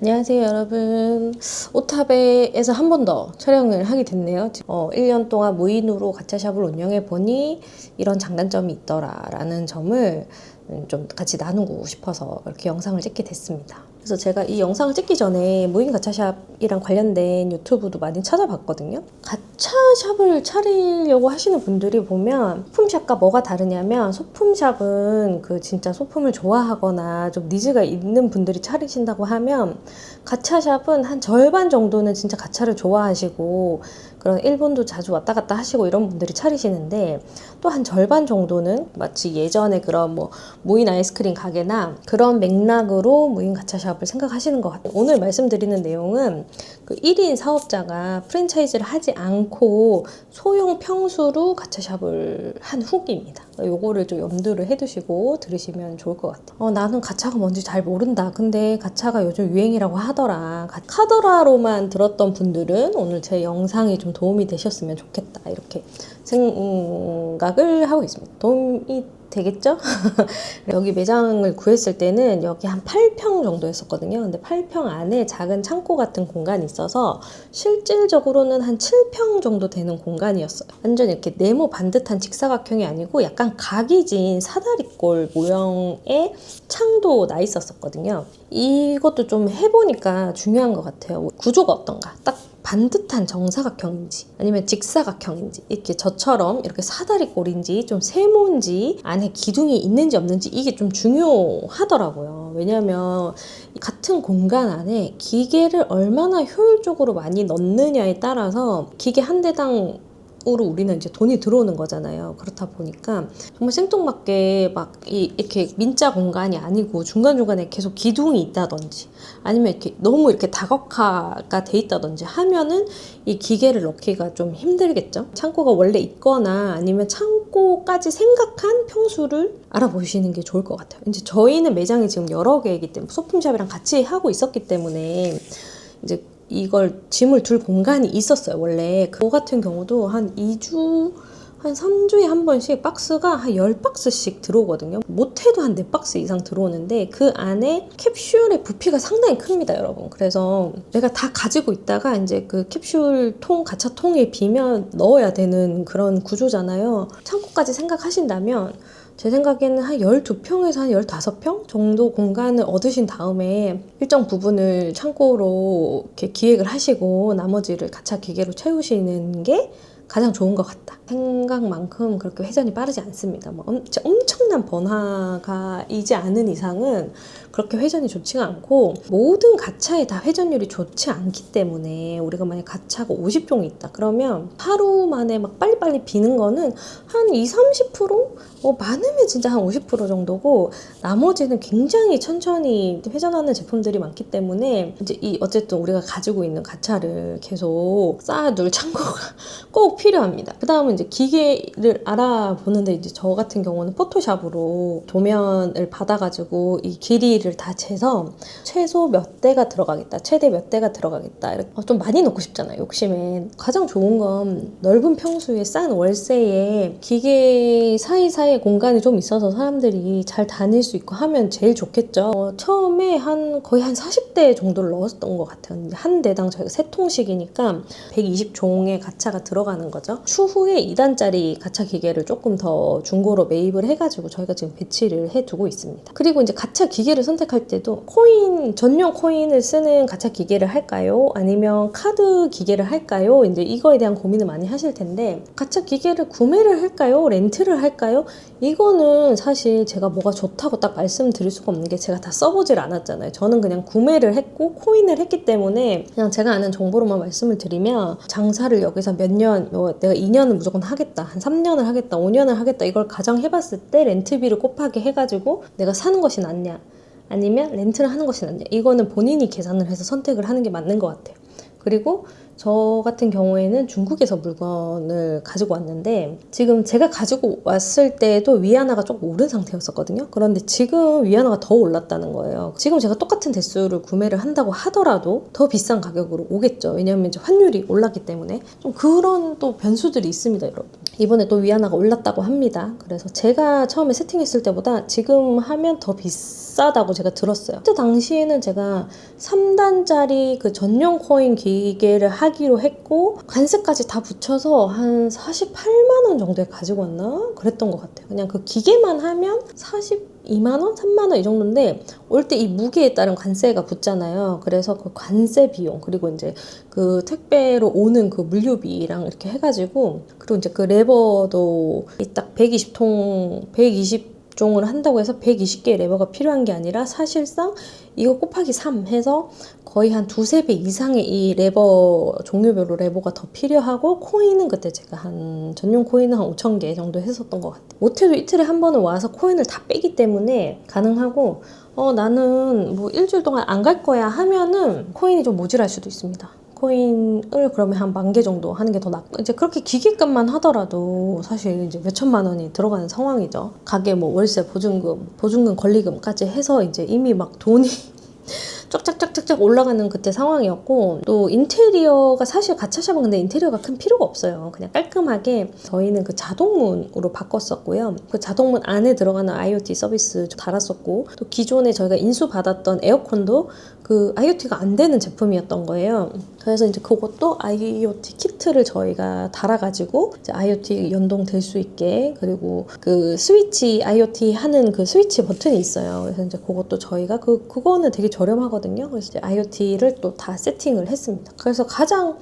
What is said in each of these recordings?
안녕하세요 여러분. 오타베에서 한 번 더 촬영을 하게 됐네요. 1년 동안 무인으로 가차샵을 운영해 보니 이런 장단점이 있더라 라는 점을 좀 같이 나누고 싶어서 이렇게 영상을 찍게 됐습니다. 그래서 제가 이 영상을 찍기 전에 무인 가차샵이랑 관련된 유튜브도 많이 찾아봤거든요. 가차샵을 차리려고 하시는 분들이 보면 소품샵과 뭐가 다르냐면, 소품샵은 그 진짜 소품을 좋아하거나 좀 니즈가 있는 분들이 차리신다고 하면, 가차샵은 한 절반 정도는 진짜 가차를 좋아하시고 그런 일본도 자주 왔다 갔다 하시고 이런 분들이 차리시는데, 또 한 절반 정도는 마치 예전에 그런 무인 아이스크림 가게나 그런 맥락으로 무인 가차샵을 생각하시는 것 같아요. 오늘 말씀드리는 내용은 그 1인 사업자가 프랜차이즈를 하지 않고 소형 평수로 가차샵을 한 후기입니다. 요거를 좀 염두를 해두시고 들으시면 좋을 것 같아요. 나는 가차가 뭔지 잘 모른다. 근데 가차가 요즘 유행이라고 하더라. 카더라로만 들었던 분들은 오늘 제 영상이 좀 도움이 되셨으면 좋겠다. 이렇게 생각을 하고 있습니다. 도움이 되겠죠? 여기 매장을 구했을 때는 여기 한 8평 정도 했었거든요. 근데 8평 안에 작은 창고 같은 공간이 있어서 실질적으로는 한 7평 정도 되는 공간이었어요. 완전 이렇게 네모 반듯한 직사각형이 아니고 약간 각이 진 사다리꼴 모형의 창도 나 있었거든요. 이것도 좀 해보니까 중요한 것 같아요. 구조가 어떤가? 딱 반듯한 정사각형인지 아니면 직사각형인지, 이렇게 저처럼 이렇게 사다리꼴인지 좀 세모인지 안에 기둥이 있는지 없는지, 이게 좀 중요하더라고요. 왜냐하면 같은 공간 안에 기계를 얼마나 효율적으로 많이 넣느냐에 따라서 기계 한 대당 으로 우리는 이제 돈이 들어오는 거잖아요. 그렇다 보니까 정말 생뚱맞게 이렇게 민자 공간이 아니고 중간중간에 계속 기둥이 있다든지 아니면 이렇게 너무 이렇게 다각화가 돼 있다든지 하면은 이 기계를 넣기가 좀 힘들겠죠. 창고가 원래 있거나 아니면 창고까지 생각한 평수를 알아보시는 게 좋을 것 같아요. 이제 저희는 매장이 지금 여러 개이기 때문에 소품샵이랑 같이 하고 있었기 때문에 이제 이걸 짐을 둘 공간이 있었어요. 원래 그거 같은 경우도 한 2주 한 3주에 한 번씩 박스가 한 10박스씩 들어오거든요. 못해도 한 4박스 이상 들어오는데 그 안에 캡슐의 부피가 상당히 큽니다, 여러분. 그래서 내가 다 가지고 있다가 이제 그 캡슐 통, 가차통에 비면 넣어야 되는 그런 구조잖아요. 창고까지 생각하신다면 제 생각에는 한 12평에서 한 15평 정도 공간을 얻으신 다음에 일정 부분을 창고로 이렇게 기획을 하시고 나머지를 가차 기계로 채우시는 게 가장 좋은 것 같다. 생각만큼 그렇게 회전이 빠르지 않습니다. 엄청난 번화가이지 않은 이상은 그렇게 회전이 좋지가 않고, 모든 가차에 다 회전율이 좋지 않기 때문에 우리가 만약 가차가 50종이 있다 그러면 하루 만에 막 빨리빨리 비는 거는 한 20-30%? 많으면 진짜 한 50% 정도고, 나머지는 굉장히 천천히 회전하는 제품들이 많기 때문에 이제 어쨌든 우리가 가지고 있는 가차를 계속 쌓아둘 창고가 꼭 필요합니다. 그 다음은 이제 기계를 알아보는데, 이제 저 같은 경우는 포토샵으로 도면을 받아가지고 이 길이를 다 재서 최소 몇 대가 들어가겠다, 최대 몇 대가 들어가겠다, 이렇게 좀 많이 넣고 싶잖아요, 욕심에. 가장 좋은 건 넓은 평수에 싼 월세에 기계 사이사이에 공간이 좀 있어서 사람들이 잘 다닐 수 있고 하면 제일 좋겠죠. 처음에 거의 한 40대 정도를 넣었던 것 같아요. 한 대당 저희가 3통씩이니까 120종의 가차가 들어가는 거죠. 추후에 2단짜리 가차 기계를 조금 더 중고로 매입을 해가지고 저희가 지금 배치를 해두고 있습니다. 그리고 이제 가차 기계를 선택할 때도 전용 코인을 쓰는 가차 기계를 할까요? 아니면 카드 기계를 할까요? 이제 이거에 대한 고민을 많이 하실 텐데, 가차 기계를 구매를 할까요? 렌트를 할까요? 이거는 사실 제가 뭐가 좋다고 딱 말씀드릴 수가 없는 게, 제가 다 써보질 않았잖아요. 저는 그냥 구매를 했고 코인을 했기 때문에 그냥 제가 아는 정보로만 말씀을 드리면, 장사를 여기서 몇 년, 내가 2년은 무조건 하겠다, 한 3년을 하겠다, 5년을 하겠다, 이걸 가정해봤을 때 렌트비를 곱하기 해가지고 내가 사는 것이 낫냐 아니면 렌트를 하는 것이 낫냐, 이거는 본인이 계산을 해서 선택을 하는 게 맞는 것 같아요. 그리고 저 같은 경우에는 중국에서 물건을 가지고 왔는데, 지금 제가 가지고 왔을 때도 위안화가 조금 오른 상태였었거든요. 그런데 지금 위안화가 더 올랐다는 거예요. 지금 제가 똑같은 대수를 구매를 한다고 하더라도 더 비싼 가격으로 오겠죠. 왜냐하면 이제 환율이 올랐기 때문에. 좀 그런 또 변수들이 있습니다, 여러분. 이번에 또 위안화가 올랐다고 합니다. 그래서 제가 처음에 세팅했을 때보다 지금 하면 더 비싸다고 제가 들었어요. 그때 당시에는 제가 3단짜리 그 전용 코인 기계를 하기로 했고 관세까지 다 붙여서 한 48만 원 정도에 가지고 왔나? 그랬던 것 같아요. 그냥 그 기계만 하면 42만 원? 3만 원 이 정도인데 올 때 이 무게에 따른 관세가 붙잖아요. 그래서 그 관세 비용 그리고 이제 그 택배로 오는 그 물류비랑 이렇게 해가지고 그리고 이제 그 레버도 딱 120종을 한다고 해서 120개의 레버가 필요한 게 아니라 사실상 이거 곱하기 3 해서 거의 한 두세 배 이상의 이 레버 종류별로 레버가 더 필요하고 코인은 그때 제가 한 전용 코인은 한 5,000개 정도 했었던 것 같아요. 못해도 이틀에 한 번은 와서 코인을 다 빼기 때문에 가능하고 나는 뭐 일주일 동안 안 갈 거야 하면은 코인이 좀 모자랄 수도 있습니다. 코인을 그러면 한 10,000개 정도 하는 게 더 낫고 이제 그렇게 기계값만 하더라도 사실 이제 몇 천만 원이 들어가는 상황이죠. 가게 뭐 월세 보증금 권리금까지 해서 이제 이미 막 돈이 쫙쫙쫙쫙 올라가는 그때 상황이었고 또 인테리어가 사실 가차샵은 근데 인테리어가 큰 필요가 없어요. 그냥 깔끔하게 저희는 그 자동문으로 바꿨었고요. 그 자동문 안에 들어가는 IoT 서비스 달았었고 또 기존에 저희가 인수받았던 에어컨도 그 IoT가 안 되는 제품이었던 거예요. 그래서 이제 그것도 IoT 키트를 저희가 달아가지고 이제 IoT 연동될 수 있게 그리고 그 스위치 IoT 하는 그 스위치 버튼이 있어요. 그래서 이제 그것도 저희가 그거는 되게 저렴하거든요. 그래서 이제 IoT를 또 다 세팅을 했습니다. 그래서 가장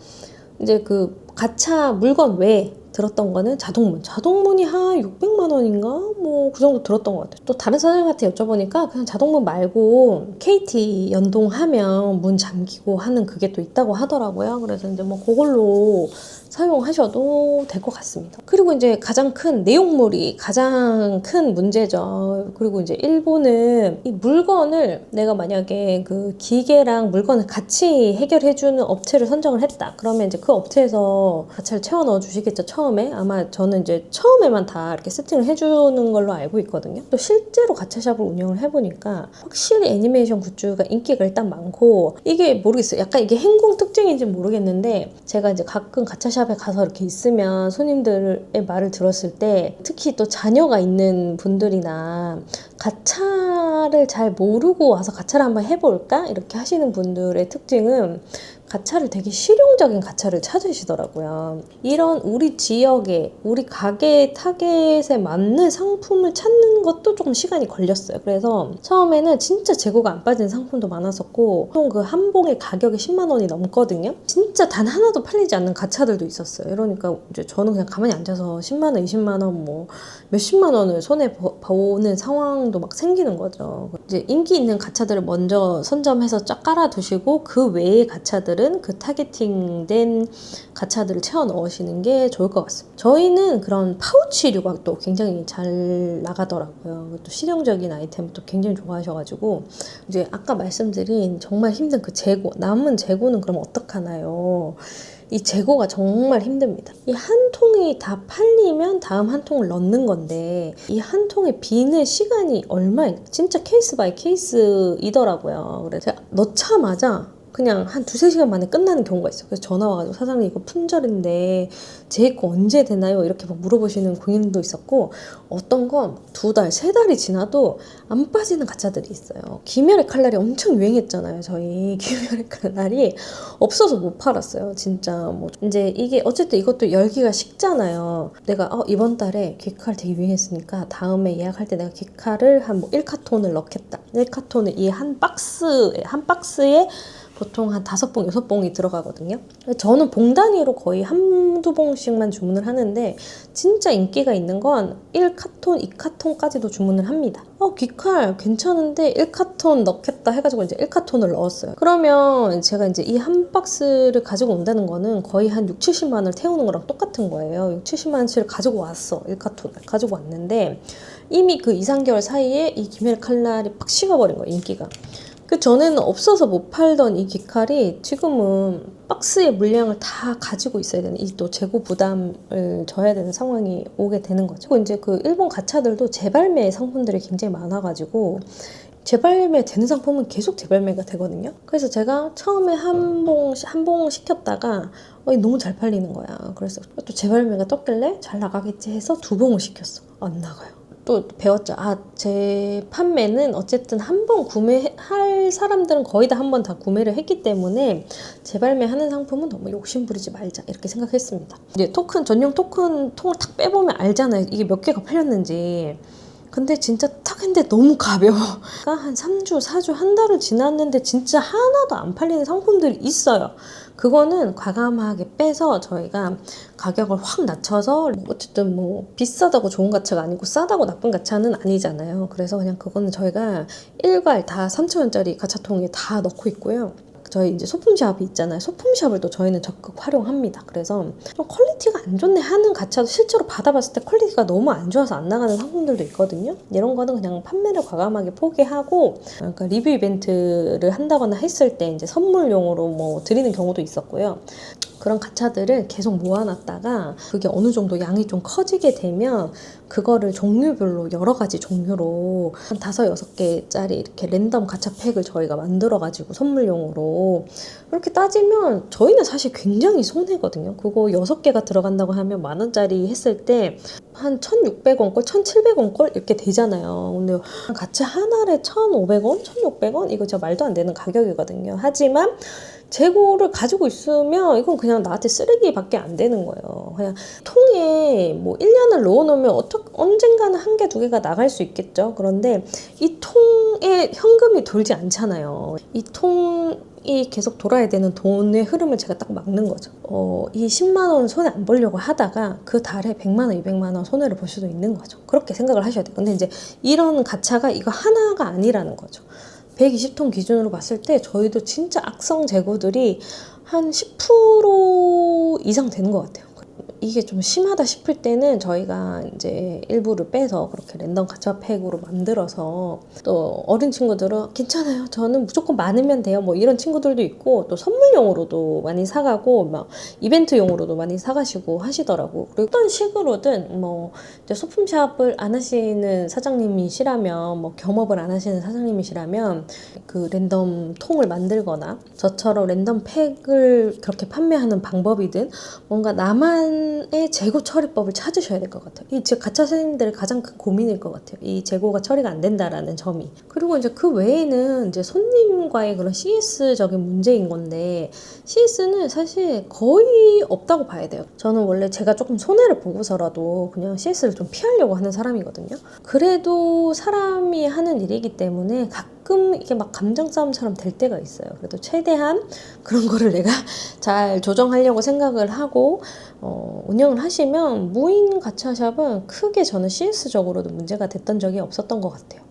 이제 그 가차 물건 외에 들었던 거는 자동문이 한 600만 원인가? 뭐 그 정도 들었던 것 같아요. 또 다른 사장님한테 여쭤보니까 그냥 자동문 말고 KT 연동하면 문 잠기고 하는 그게 또 있다고 하더라고요. 그래서 이제 뭐 그걸로 사용하셔도 될 것 같습니다. 그리고 이제 가장 큰 내용물이 가장 큰 문제죠. 그리고 이제 일본은 이 물건을 내가 만약에 그 기계랑 물건을 같이 해결해주는 업체를 선정을 했다. 그러면 이제 그 업체에서 가차를 채워 넣어 주시겠죠. 처음에 아마 저는 이제 처음에만 다 이렇게 세팅을 해주는 걸로 알고 있거든요. 또 실제로 가차샵을 운영을 해보니까 확실히 애니메이션 굿즈가 인기가 일단 많고 이게 모르겠어요. 약간 이게 행공 특징인지 모르겠는데 제가 이제 가끔 가차샵 에 가서 이렇게 있으면 손님들의 말을 들었을 때 특히 또 자녀가 있는 분들이나 가차를 잘 모르고 와서 가차를 한번 해볼까? 이렇게 하시는 분들의 특징은 가차를 되게 실용적인 가차를 찾으시더라고요. 이런 우리 지역에 우리 가게 타겟에 맞는 상품을 찾는 것도 조금 시간이 걸렸어요. 그래서 처음에는 진짜 재고가 안 빠진 상품도 많았었고 보통 그 한 봉의 가격이 10만 원이 넘거든요. 진짜 단 하나도 팔리지 않는 가차들도 있었어요. 이러니까 이제 저는 그냥 가만히 앉아서 10만 원, 20만 원, 뭐 몇십만 원을 손에 보는 상황도 막 생기는 거죠. 이제 인기 있는 가차들을 먼저 선점해서 쫙 깔아두시고 그 외의 가차들은 그 타겟팅된 가차들을 채워 넣으시는 게 좋을 것 같습니다. 저희는 그런 파우치류가 또 굉장히 잘 나가더라고요. 또 실용적인 아이템을 또 굉장히 좋아하셔가지고 이제 아까 말씀드린 정말 힘든 그 재고, 남은 재고는 그럼 어떡하나요? 이 재고가 정말 힘듭니다. 이 한 통이 다 팔리면 다음 한 통을 넣는 건데 이 한 통에 비는 시간이 얼마인가? 진짜 케이스 바이 케이스이더라고요. 그래서 제가 넣자마자 그냥 한 2-3시간 만에 끝나는 경우가 있어요. 그래서 전화 와가지고 사장님 이거 품절인데 제 거 언제 되나요? 이렇게 막 물어보시는 고객님도 있었고 어떤 건 2달, 3달이 지나도 안 빠지는 가차들이 있어요. 귀멸의 칼날이 엄청 유행했잖아요. 저희 귀멸의 칼날이 없어서 못 팔았어요. 진짜 뭐 이제 이게 어쨌든 이것도 열기가 식잖아요. 내가 이번 달에 귀칼 되게 유행했으니까 다음에 예약할 때 내가 귀칼을 한 뭐 1카톤을 넣겠다. 1카톤을 이 한 박스에 보통 한 5봉, 6봉이 들어가거든요. 저는 봉 단위로 거의 1-2봉씩만 주문을 하는데 진짜 인기가 있는 건 1카톤, 2카톤까지도 주문을 합니다. 귀칼 괜찮은데 1카톤 넣겠다 해가지고 이제 1카톤을 넣었어요. 그러면 제가 이제 이 한 박스를 가지고 온다는 거는 거의 한 6-70만 원을 태우는 거랑 똑같은 거예요. 6-70만 원치를 가지고 왔어. 1카톤을 가지고 왔는데 이미 그 2-3개월 사이에 이 귀멸 칼날이 팍 식어버린 거예요. 인기가. 그 전에는 없어서 못 팔던 이 귀칼이 지금은 박스의 물량을 다 가지고 있어야 되는 이 또 재고 부담을 져야 되는 상황이 오게 되는 거죠. 그리고 이제 그 일본 가차들도 재발매 상품들이 굉장히 많아가지고 재발매 되는 상품은 계속 재발매가 되거든요. 그래서 제가 처음에 한 봉 시켰다가 너무 잘 팔리는 거야. 그래서 또 재발매가 떴길래 잘 나가겠지 해서 2봉을 시켰어. 안 나가요. 또 배웠죠. 제 판매는 어쨌든 한 번 구매할 사람들은 거의 다 한 번 다 구매를 했기 때문에 재발매하는 상품은 너무 욕심 부리지 말자 이렇게 생각했습니다. 이제 전용 토큰 통을 탁 빼보면 알잖아요. 이게 몇 개가 팔렸는지. 근데 진짜 탁 했는데 너무 가벼워. 한 3주, 4주, 한 달을 지났는데 진짜 하나도 안 팔리는 상품들이 있어요. 그거는 과감하게 빼서 저희가 가격을 확 낮춰서 어쨌든 뭐 비싸다고 좋은 가차가 아니고 싸다고 나쁜 가차는 아니잖아요. 그래서 그냥 그거는 저희가 일괄 다 3,000원짜리 가차통에 다 넣고 있고요. 저희 이제 소품샵이 있잖아요. 소품샵을 또 저희는 적극 활용합니다. 그래서 좀 퀄리티가 안 좋네 하는 가차도 실제로 받아봤을 때 퀄리티가 너무 안 좋아서 안 나가는 상품들도 있거든요. 이런 거는 그냥 판매를 과감하게 포기하고, 그러니까 리뷰 이벤트를 한다거나 했을 때 이제 선물용으로 뭐 드리는 경우도 있었고요. 그런 가차들을 계속 모아놨다가 그게 어느 정도 양이 좀 커지게 되면 그거를 종류별로 여러 가지 종류로 한 5, 6개짜리 이렇게 랜덤 가차팩을 저희가 만들어가지고 선물용으로 이렇게 따지면 저희는 사실 굉장히 손해거든요. 그거 6개가 들어간다고 하면 10,000원짜리 했을 때 한 1,600원 꼴, 1,700원 꼴 이렇게 되잖아요. 근데 가차 하나에 1,500원, 1,600원? 이거 진짜 말도 안 되는 가격이거든요. 하지만 재고를 가지고 있으면 이건 그냥 나한테 쓰레기밖에 안 되는 거예요. 그냥 통에 뭐 1년을 넣어놓으면 언젠가는 1개, 2개가 나갈 수 있겠죠. 그런데 이 통에 현금이 돌지 않잖아요. 이 통이 계속 돌아야 되는 돈의 흐름을 제가 딱 막는 거죠. 이 10만 원 손해 안 보려고 하다가 그 달에 100만 원, 200만 원 손해를 볼 수도 있는 거죠. 그렇게 생각을 하셔야 돼요. 근데 이제 이런 가차가 이거 하나가 아니라는 거죠. 120통 기준으로 봤을 때 저희도 진짜 악성 재고들이 한 10% 이상 되는 것 같아요. 이게 좀 심하다 싶을 때는 저희가 이제 일부를 빼서 그렇게 랜덤 가차팩으로 만들어서, 또 어린 친구들은 괜찮아요, 저는 무조건 많으면 돼요, 뭐 이런 친구들도 있고, 또 선물용으로도 많이 사가고 막 이벤트용으로도 많이 사가시고 하시더라고. 그리고 어떤 식으로든 뭐 이제 소품샵을 안 하시는 사장님이시라면, 뭐 겸업을 안 하시는 사장님이시라면 그 랜덤 통을 만들거나 저처럼 랜덤 팩을 그렇게 판매하는 방법이든 뭔가 나만의 재고 처리법을 찾으셔야 될 것 같아요. 이 가차 선생님들의 가장 큰 고민일 것 같아요. 이 재고가 처리가 안 된다라는 점이. 그리고 이제 그 외에는 이제 손님과의 그런 CS적인 문제인 건데, CS는 사실 거의 없다고 봐야 돼요. 저는 원래 제가 조금 손해를 보고서라도 그냥 CS를 좀 피하려고 하는 사람이거든요. 그래도 사람이 하는 일이기 때문에 가끔 이게 막 감정 싸움처럼 될 때가 있어요. 그래도 최대한 그런 거를 내가 잘 조정하려고 생각을 하고 운영을 하시면 무인 가차샵은 크게 저는 CS적으로도 문제가 됐던 적이 없었던 것 같아요.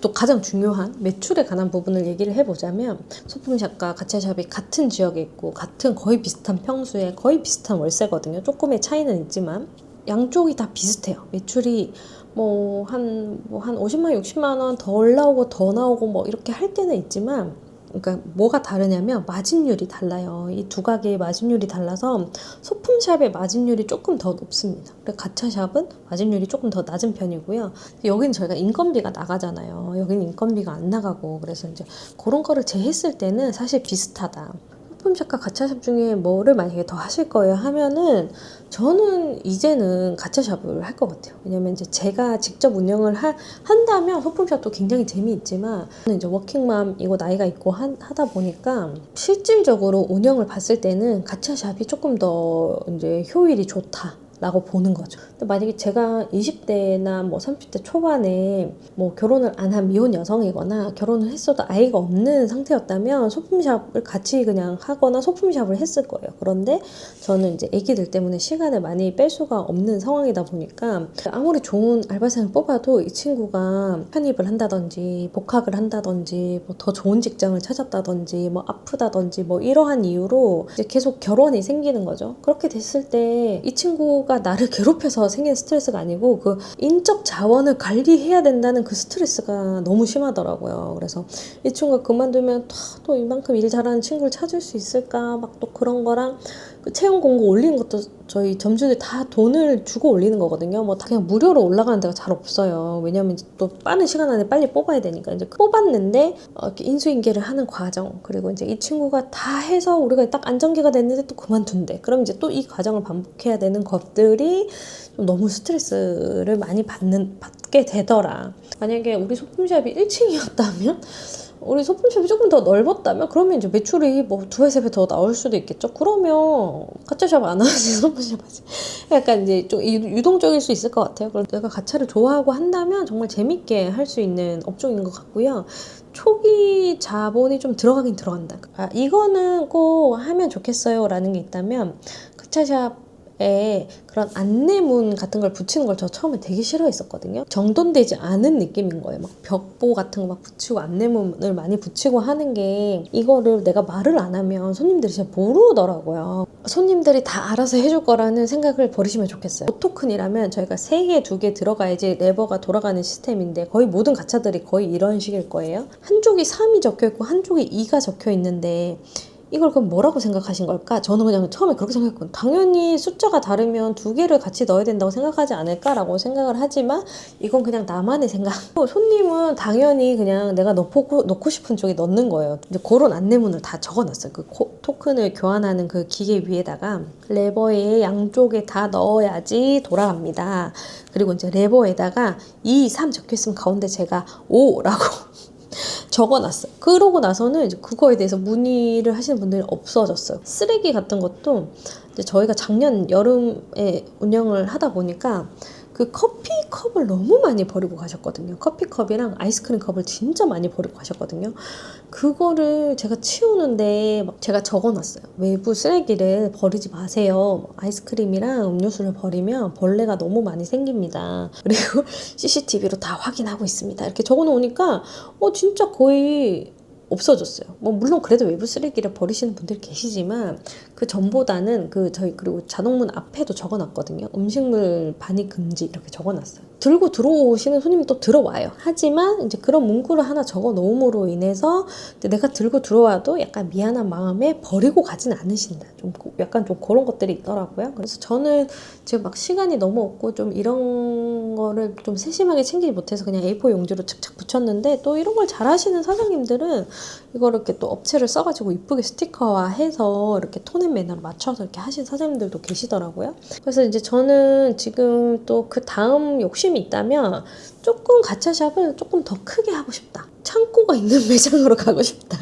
또 가장 중요한 매출에 관한 부분을 얘기를 해보자면, 소품샵과 가차샵이 같은 지역에 있고 같은 거의 비슷한 평수에 거의 비슷한 월세거든요. 조금의 차이는 있지만 양쪽이 다 비슷해요. 매출이 한 50만 원, 60만 원 덜 나오고 더 나오고 뭐 이렇게 할 때는 있지만, 그러니까 뭐가 다르냐면 마진율이 달라요. 이 두 가게의 마진율이 달라서 소품샵의 마진율이 조금 더 높습니다. 가차샵은 마진율이 조금 더 낮은 편이고요. 여기는 저희가 인건비가 나가잖아요. 여기는 인건비가 안 나가고, 그래서 이제 그런 거를 제했을 때는 사실 비슷하다. 소품샵과 가차샵 중에 뭐를 만약에 더 하실 거예요 하면은, 저는 이제는 가차샵을 할 것 같아요. 왜냐면 이제 제가 직접 운영을 한다면 소품샵도 굉장히 재미있지만, 저는 이제 워킹맘이고 나이가 있고 하다 보니까 실질적으로 운영을 봤을 때는 가차샵이 조금 더 이제 효율이 좋다 라고 보는 거죠. 근데 만약에 제가 20대나 뭐 30대 초반에 뭐 결혼을 안 한 미혼 여성이거나 결혼을 했어도 아이가 없는 상태였다면 소품샵을 같이 그냥 하거나 소품샵을 했을 거예요. 그런데 저는 이제 아기들 때문에 시간을 많이 뺄 수가 없는 상황이다 보니까 아무리 좋은 알바생을 뽑아도 이 친구가 편입을 한다든지 복학을 한다든지 뭐 더 좋은 직장을 찾았다든지 뭐 아프다든지 뭐 이러한 이유로 이제 계속 결혼이 생기는 거죠. 그렇게 됐을 때 이 친구가 나를 괴롭혀서 생긴 스트레스가 아니고 그 인적 자원을 관리해야 된다는 그 스트레스가 너무 심하더라고요. 그래서 이 친구가 그만두면 또 이만큼 일 잘하는 친구를 찾을 수 있을까 막 또 그런 거랑 그 채용 공고 올리는 것도 저희 점주들 다 돈을 주고 올리는 거거든요. 뭐 다 그냥 무료로 올라가는 데가 잘 없어요. 왜냐면 이제 또 빠른 시간 안에 빨리 뽑아야 되니까. 이제 뽑았는데 이렇게 인수인계를 하는 과정, 그리고 이제 이 친구가 다 해서 우리가 딱 안정기가 됐는데 또 그만둔대. 그럼 이제 또 이 과정을 반복해야 되는 것들이 좀 너무 스트레스를 많이 받게 되더라. 만약에 우리 소품샵이 1층이었다면, 우리 소품샵이 조금 더 넓었다면, 그러면 이제 매출이 뭐 2배, 3배 더 나올 수도 있겠죠. 그러면 가짜샵 안 하지, 소품샵 하지. 약간 이제 좀 유동적일 수 있을 것 같아요. 그래서 내가 가차를 좋아하고 한다면 정말 재밌게 할 수 있는 업종인 것 같고요. 초기 자본이 좀 들어가긴 들어간다. 이거는 꼭 하면 좋겠어요 라는 게 있다면, 가차샵에 그런 안내문 같은 걸 붙이는 걸 저 처음에 되게 싫어했었거든요. 정돈되지 않은 느낌인 거예요. 막 벽보 같은 거 막 붙이고 안내문을 많이 붙이고 하는 게, 이거를 내가 말을 안 하면 손님들이 진짜 모르더라고요. 손님들이 다 알아서 해줄 거라는 생각을 버리시면 좋겠어요. 오토큰이라면 저희가 3개, 2개 들어가야지 레버가 돌아가는 시스템인데, 거의 모든 가차들이 거의 이런 식일 거예요. 한쪽이 3이 적혀있고 한쪽이 2가 적혀있는데 이걸 그럼 뭐라고 생각하신 걸까? 저는 그냥 처음에 그렇게 생각했거든요. 당연히 숫자가 다르면 2개를 같이 넣어야 된다고 생각하지 않을까라고 생각을 하지만, 이건 그냥 나만의 생각. 손님은 당연히 그냥 내가 넣고 싶은 쪽에 넣는 거예요. 이제 그런 안내문을 다 적어놨어요. 그 토큰을 교환하는 그 기계 위에다가 레버의 양쪽에 다 넣어야지 돌아갑니다. 그리고 이제 레버에다가 2, 3 적혀있으면 가운데 제가 5라고 적어놨어요. 그러고 나서는 이제 그거에 대해서 문의를 하시는 분들이 없어졌어요. 쓰레기 같은 것도 이제 저희가 작년 여름에 운영을 하다 보니까 그 커피컵을 너무 많이 버리고 가셨거든요. 커피컵이랑 아이스크림 컵을 진짜 많이 버리고 가셨거든요. 그거를 제가 치우는데 막 제가 적어놨어요. 외부 쓰레기를 버리지 마세요. 아이스크림이랑 음료수를 버리면 벌레가 너무 많이 생깁니다. 그리고 CCTV로 다 확인하고 있습니다. 이렇게 적어놓으니까 진짜 거의 없어졌어요. 뭐 물론 그래도 외부 쓰레기를 버리시는 분들이 계시지만, 그 전보다는 저희 그리고 자동문 앞에도 적어놨거든요. 음식물 반입 금지 이렇게 적어놨어요. 들고 들어오시는 손님이 또 들어와요. 하지만 이제 그런 문구를 하나 적어 놓음으로 인해서 내가 들고 들어와도 약간 미안한 마음에 버리고 가진 않으신다. 좀 약간 좀 그런 것들이 있더라고요. 그래서 저는 지금 막 시간이 너무 없고 좀 이런 거를 좀 세심하게 챙기지 못해서 그냥 A4 용지로 착착 붙였는데, 또 이런 걸 잘하시는 사장님들은 이걸 이렇게 또 업체를 써가지고 이쁘게 스티커화해서 이렇게 톤 앤 매너로 맞춰서 이렇게 하신 사장님들도 계시더라고요. 그래서 이제 저는 지금 또 그 다음 욕심이 있다면, 조금 가차샵을 조금 더 크게 하고 싶다. 창고가 있는 매장으로 가고 싶다.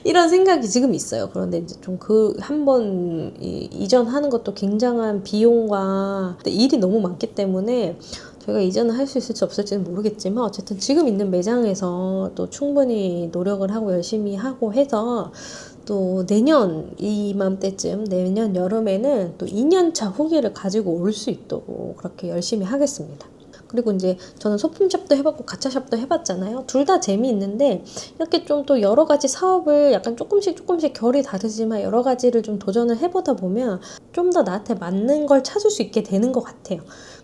이런 생각이 지금 있어요. 그런데 이제 좀 한번 이전하는 것도 굉장한 비용과 일이 너무 많기 때문에 저희가 이전을 할 수 있을지 없을지는 모르겠지만, 어쨌든 지금 있는 매장에서 또 충분히 노력을 하고 열심히 하고 해서, 또 내년 이맘때쯤, 내년 여름에는 또 2년차 후기를 가지고 올 수 있도록 그렇게 열심히 하겠습니다. 그리고 이제 저는 소품샵도 해봤고 가차샵도 해봤잖아요. 둘 다 재미있는데, 이렇게 좀 또 여러 가지 사업을 약간 조금씩 결이 다르지만 여러 가지를 좀 도전을 해보다 보면 좀 더 나한테 맞는 걸 찾을 수 있게 되는 것 같아요.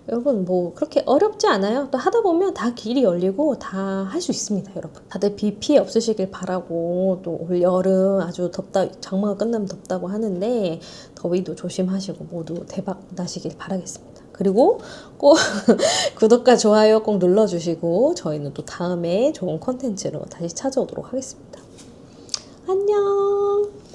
여러분 뭐 그렇게 어렵지 않아요. 또 하다 보면 다 길이 열리고 다 할 수 있습니다, 여러분. 다들 비 피해 없으시길 바라고, 또 올 여름 아주 덥다, 장마가 끝나면 덥다고 하는데 더위도 조심하시고 모두 대박 나시길 바라겠습니다. 그리고 꼭 구독과 좋아요 꼭 눌러주시고, 저희는 또 다음에 좋은 컨텐츠로 다시 찾아오도록 하겠습니다. 안녕.